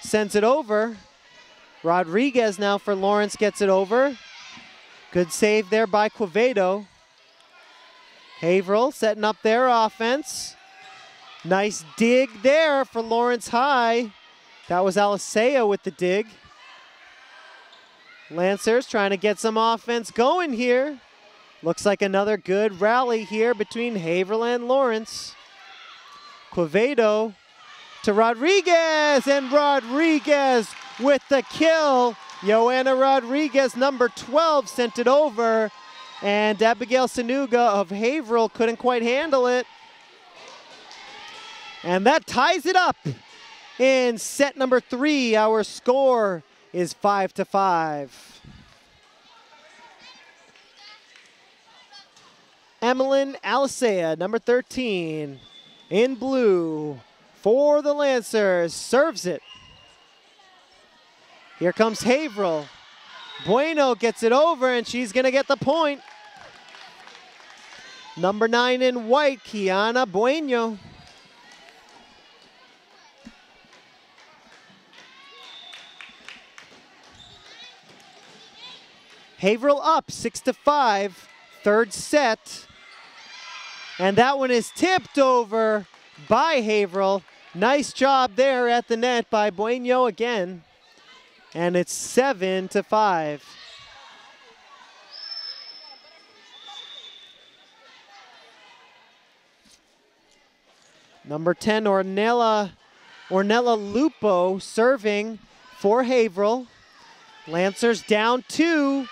sends it over. Rodriguez now for Lawrence gets it over. Good save there by Quevedo. Haverhill setting up their offense. Nice dig there for Lawrence High. That was Alisea with the dig. Lancers trying to get some offense going here. Looks like another good rally here between Haverhill and Lawrence. Quevedo to Rodriguez, and Rodriguez with the kill. Joanna Rodriguez, number 12, sent it over. And Abigail Sanuga of Haverhill couldn't quite handle it. And that ties it up in set number 3. Our score is 5-5. Emmeline Alisea, number 13, in blue for the Lancers, serves it. Here comes Haverhill. Bueno gets it over, and she's going to get the point. Number 9 in white, Kiana Bueno. Haverhill up 6-5, third set. And that one is tipped over by Haverhill. Nice job there at the net by Bueno again. And it's 7-5. Number 10, Ornella Lupo serving for Haverhill. Lancers down 2,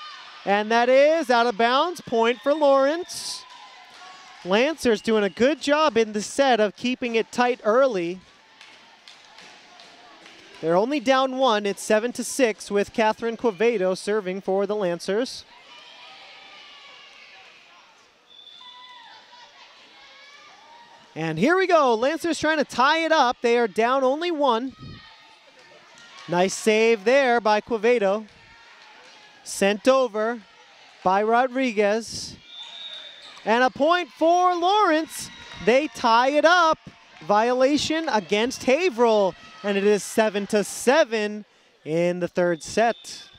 and that is out of bounds. Point for Lawrence. Lancers doing a good job in the set of keeping it tight early. They're only down 1. It's 7-6 with Catherine Quevedo serving for the Lancers. And here we go. Lancers trying to tie it up. They are down only 1. Nice save there by Quevedo. Sent over by Rodriguez. And a point for Lawrence. They tie it up. Violation against Haverhill. And it is 7-7 in the third set.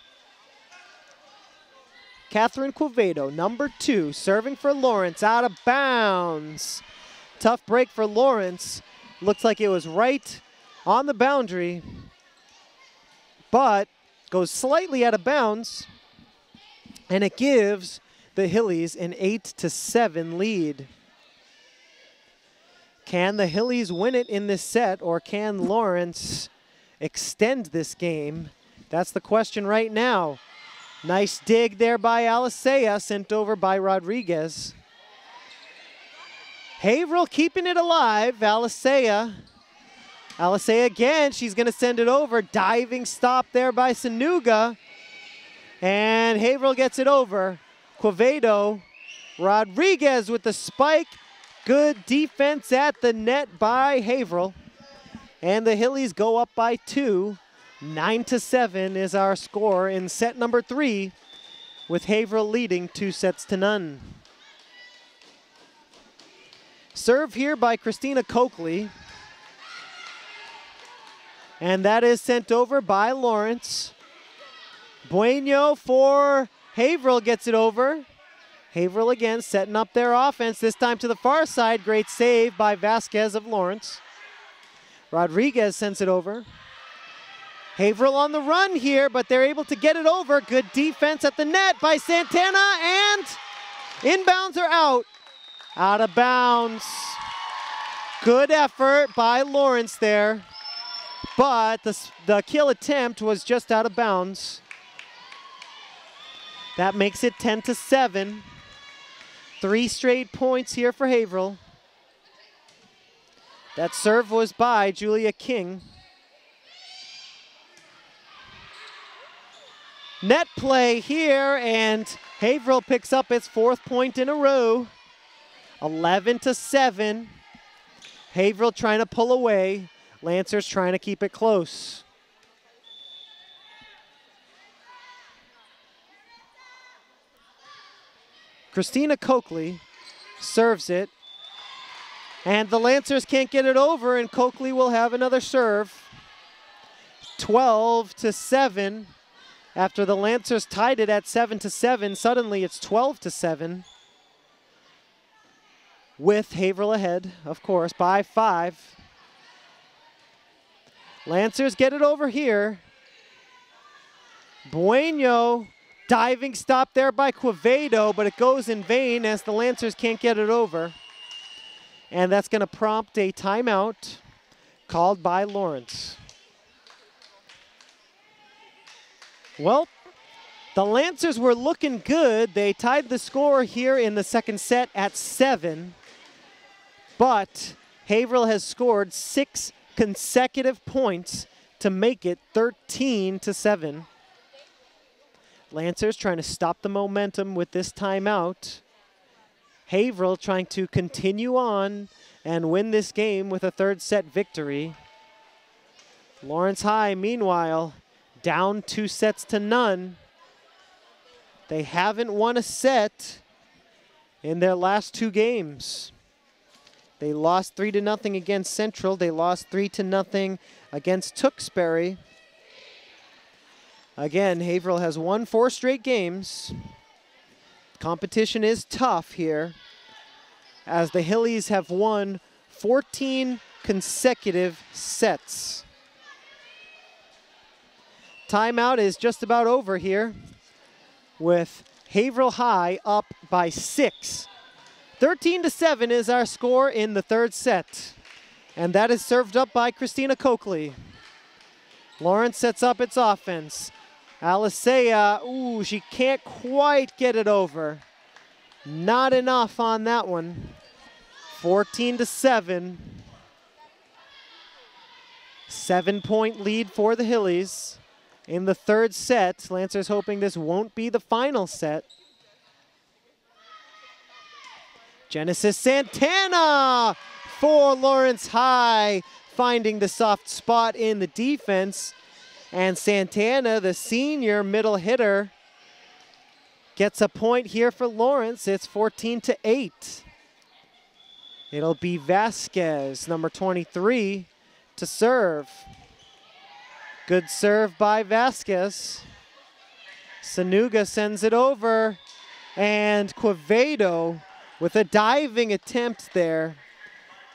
Catherine Quevedo, number 2, serving for Lawrence, out of bounds. Tough break for Lawrence. Looks like it was right on the boundary, but goes slightly out of bounds. And it gives the Hillies an 8-7 lead. Can the Hillies win it in this set, or can Lawrence extend this game? That's the question right now. Nice dig there by Alisea, sent over by Rodriguez. Haverhill keeping it alive. Alisea again, she's going to send it over. Diving stop there by Sanuga. And Haverhill gets it over. Quevedo, Rodriguez with the spike. Good defense at the net by Haverhill. And the Hillies go up by 2. 9-7 is our score in set number 3, with Haverhill leading 2-0. Serve here by Christina Coakley. And that is sent over by Lawrence. Bueno for Haverhill gets it over. Haverhill again setting up their offense, this time to the far side. Great save by Vasquez of Lawrence. Rodriguez sends it over. Haverhill on the run here, but they're able to get it over. Good defense at the net by Santana, and inbounds are out. Out of bounds. Good effort by Lawrence there, but the kill attempt was just out of bounds. That makes it 10-7. 3 straight points here for Haverhill. That serve was by Julia King. Net play here, and Haverhill picks up its 4th point in a row. 11-7. Haverhill trying to pull away. Lancers trying to keep it close. Christina Coakley serves it. And the Lancers can't get it over, and Coakley will have another serve. 12-7. After the Lancers tied it at 7-7, suddenly it's 12-7. With Haverhill ahead, of course, by 5. Lancers get it over here. Bueno, diving stop there by Quevedo, but it goes in vain as the Lancers can't get it over. And that's going to prompt a timeout called by Lawrence. Well, The Lancers were looking good. They tied the score here in the second set at 7. But Haverhill has scored 6 consecutive points to make it 13-7. Lancers trying to stop the momentum with this timeout. Haverhill trying to continue on and win this game with a third set victory. Lawrence High, meanwhile, down 2-0. They haven't won a set in their last 2 games. They lost 3-0 against Central. They lost 3-0 against Tewksbury. Again, Haverhill has won 4 straight games. Competition is tough here, as the Hillies have won 14 consecutive sets. Timeout is just about over here, with Haverhill High up by 6. 13-7 is our score in the third set. And that is served up by Christina Coakley. Lawrence sets up its offense. Alisea, ooh, she can't quite get it over. Not enough on that one. 14-7. 7-point lead for the Hillies in the third set. Lancers hoping this won't be the final set. Genesis Santana for Lawrence High, finding the soft spot in the defense. And Santana, the senior middle hitter, gets a point here for Lawrence. It's 14-8. It'll be Vasquez, number 23, to serve. Good serve by Vasquez. Sanuga sends it over. And Quevedo with a diving attempt there.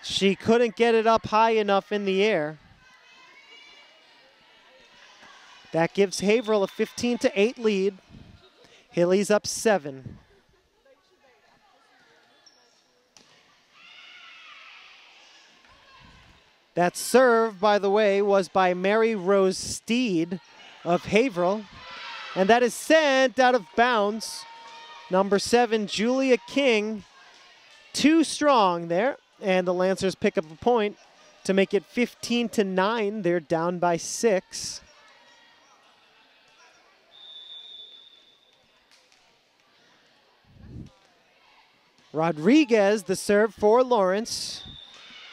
She couldn't get it up high enough in the air. That gives Haverhill a 15-8 lead. Hillies up 7. That serve, by the way, was by Mary Rose Steed of Haverhill. And that is sent out of bounds. Number 7, Julia King, too strong there. And the Lancers pick up a point to make it 15-9. They're down by 6. Rodriguez, the serve for Lawrence.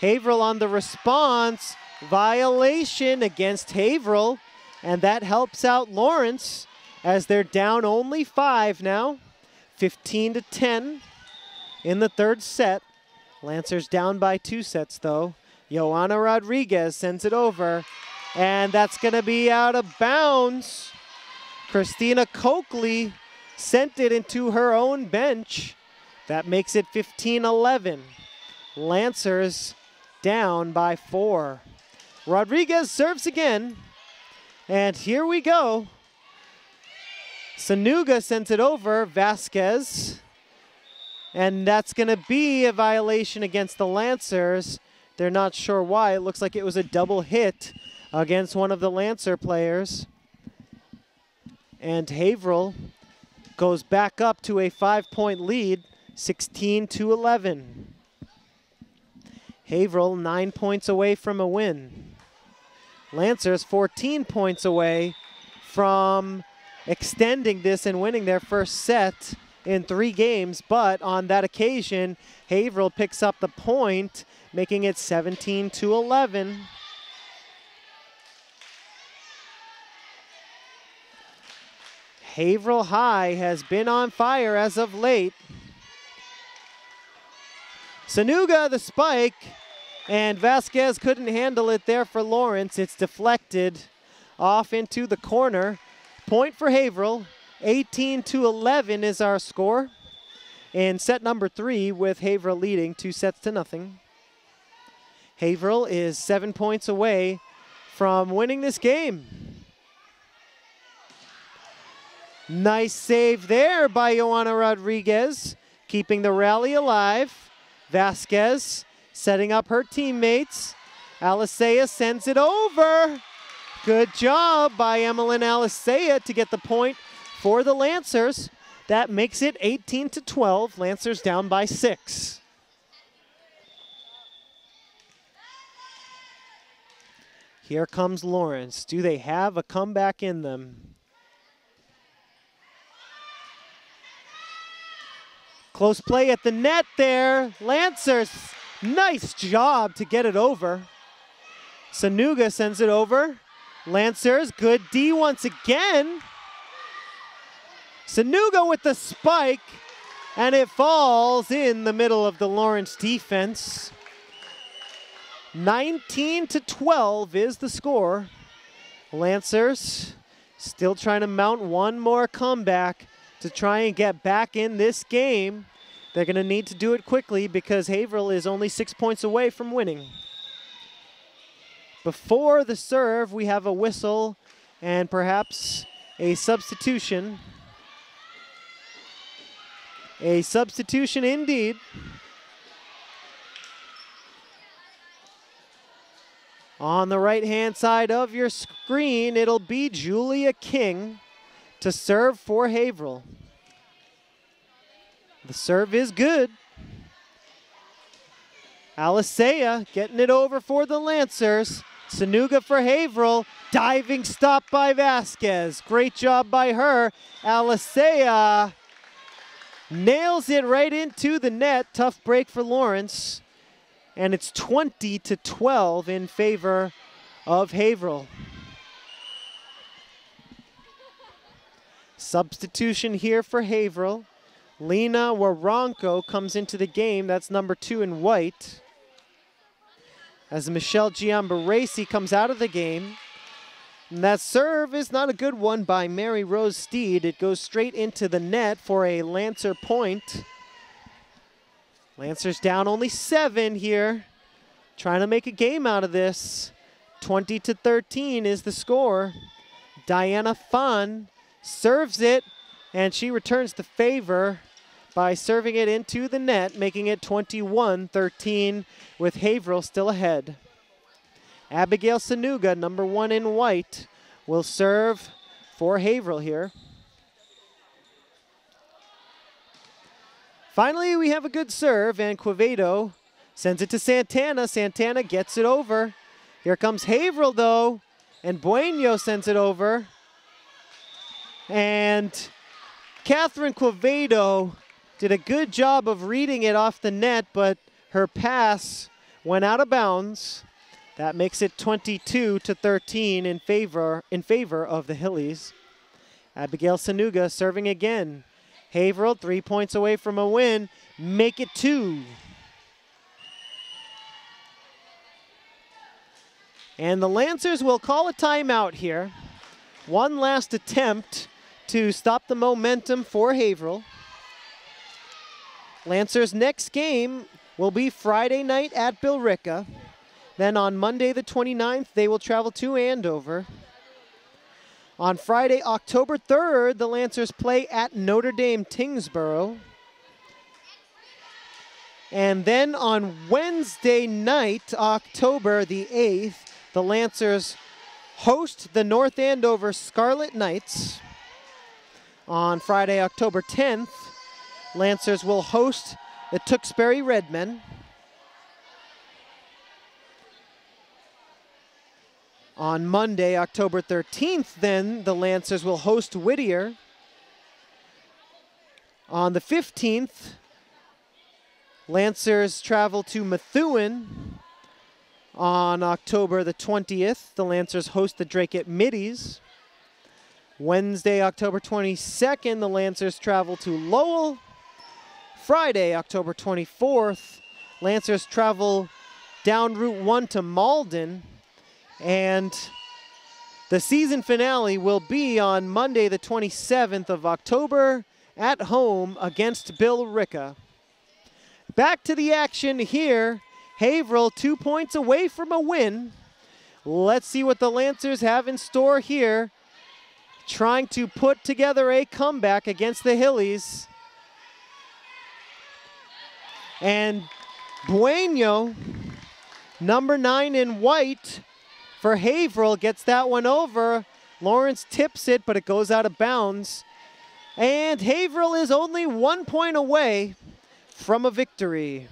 Haverhill on the response. Violation against Haverhill. And that helps out Lawrence as they're down only 5 now. 15-10 in the third set. Lancers down by 2 sets though. Joanna Rodriguez sends it over. And that's going to be out of bounds. Christina Coakley sent it into her own bench. That makes it 15-11. Lancers down by 4. Rodriguez serves again. And here we go. Sanuga sends it over. Vasquez. And that's going to be a violation against the Lancers. They're not sure why. It looks like it was a double hit against one of the Lancer players. And Haverhill goes back up to a 5-point lead, 16-11. Haverhill 9 points away from a win. Lancers 14 points away from extending this and winning their first set in 3 games, but on that occasion, Haverhill picks up the point, making it 17-11. Haverhill High has been on fire as of late. Sanuga, the spike, and Vasquez couldn't handle it there for Lawrence. It's deflected off into the corner. Point for Haverhill. 18-11 is our score in set number 3, with Haverhill leading 2-0. Haverhill is 7 points away from winning this game. Nice save there by Joanna Rodriguez, keeping the rally alive. Vasquez setting up her teammates. Alisea sends it over. Good job by Emmeline Alisea to get the point for the Lancers. That makes it 18-12. Lancers down by 6. Here comes Lawrence. Do they have a comeback in them? Close play at the net there. Lancers, nice job to get it over. Sanuga sends it over. Lancers, good D once again. Sanuga with the spike, and it falls in the middle of the Lawrence defense. 19-12 is the score. Lancers still trying to mount one more comeback to try and get back in this game. They're going to need to do it quickly because Haverhill is only 6 points away from winning. Before the serve, we have a whistle and perhaps a substitution. A substitution indeed. On the right-hand side of your screen, it'll be Julia King to serve for Haverhill. The serve is good. Alisea getting it over for the Lancers. Sanuga for Haverhill. Diving stop by Vasquez. Great job by her. Alisea nails it right into the net. Tough break for Lawrence. And it's 20-12 in favor of Haverhill. Substitution here for Haverhill. Lena Waronko comes into the game. That's number 2 in white. As Michelle Giambaresi comes out of the game. And that serve is not a good one by Mary Rose Steed. It goes straight into the net for a Lancer point. Lancers down only 7 here. Trying to make a game out of this. 20-13 is the score. Diana Fahn serves it, and she returns the favor by serving it into the net, making it 21-13 with Haverhill still ahead. Abigail Sanuga, number 1 in white, will serve for Haverhill here. Finally, we have a good serve, and Quevedo sends it to Santana. Santana gets it over. Here comes Haverhill, though, and Bueno sends it over. And Catherine Quevedo did a good job of reading it off the net, but her pass went out of bounds. That makes it 22-13 in favor of the Hillies. Abigail Sanuga serving again. Haverhill 3 points away from a win. Make it 2. And the Lancers will call a timeout here. One last attempt to stop the momentum for Haverhill. Lancers' next game will be Friday night at Billerica. Then on Monday the 29th, they will travel to Andover. On Friday, October 3rd, the Lancers play at Notre Dame Tingsboro. And then on Wednesday night, October the 8th, the Lancers host the North Andover Scarlet Knights. On Friday, October 10th, Lancers will host the Tewksbury Redmen. On Monday, October 13th, then, the Lancers will host Whittier. On the 15th, Lancers travel to Methuen. On October the 20th, the Lancers host the Dracut Middies. Wednesday, October 22nd, the Lancers travel to Lowell. Friday, October 24th, Lancers travel down Route 1 to Malden. And the season finale will be on Monday, the 27th of October at home against Billerica. Back to the action here. Haverhill 2 points away from a win. Let's see what the Lancers have in store here. Trying to put together a comeback against the Hillies. And Bueno, number 9 in white, for Haverhill, gets that one over. Lawrence tips it, but it goes out of bounds. And Haverhill is only 1 point away from a victory.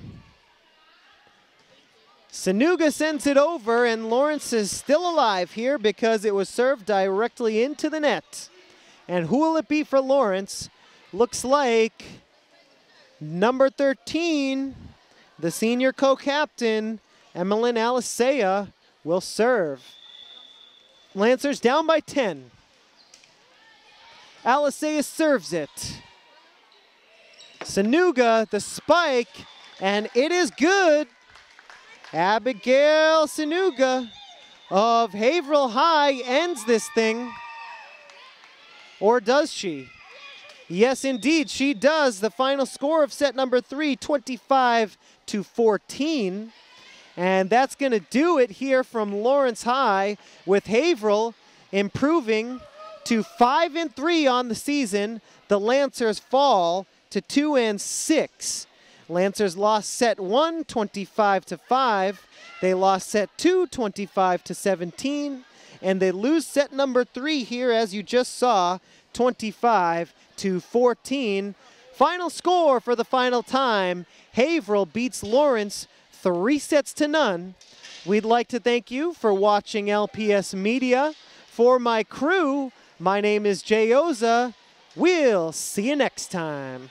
Sanuga sends it over, and Lawrence is still alive here because it was served directly into the net. And who will it be for Lawrence? Looks like number 13, the senior co-captain, Emmeline Alisea, will serve. Lancers down by 10. Alisea serves it. Sanuga, the spike, and it is good. Abigail Sanuga of Haverhill High ends this thing. Or does she? Yes, indeed, she does. The final score of set number 3, 25-14. And that's going to do it here from Lawrence High, with Haverhill improving to 5-3 on the season. The Lancers fall to 2-6. Lancers lost set 1, 25-5. They lost set 2, 25-17. And they lose set number 3 here, as you just saw, 25-14. Final score for the final time. Haverhill beats Lawrence 3-0. We'd like to thank you for watching LPS Media. For my crew, my name is Jay Oza. We'll see you next time.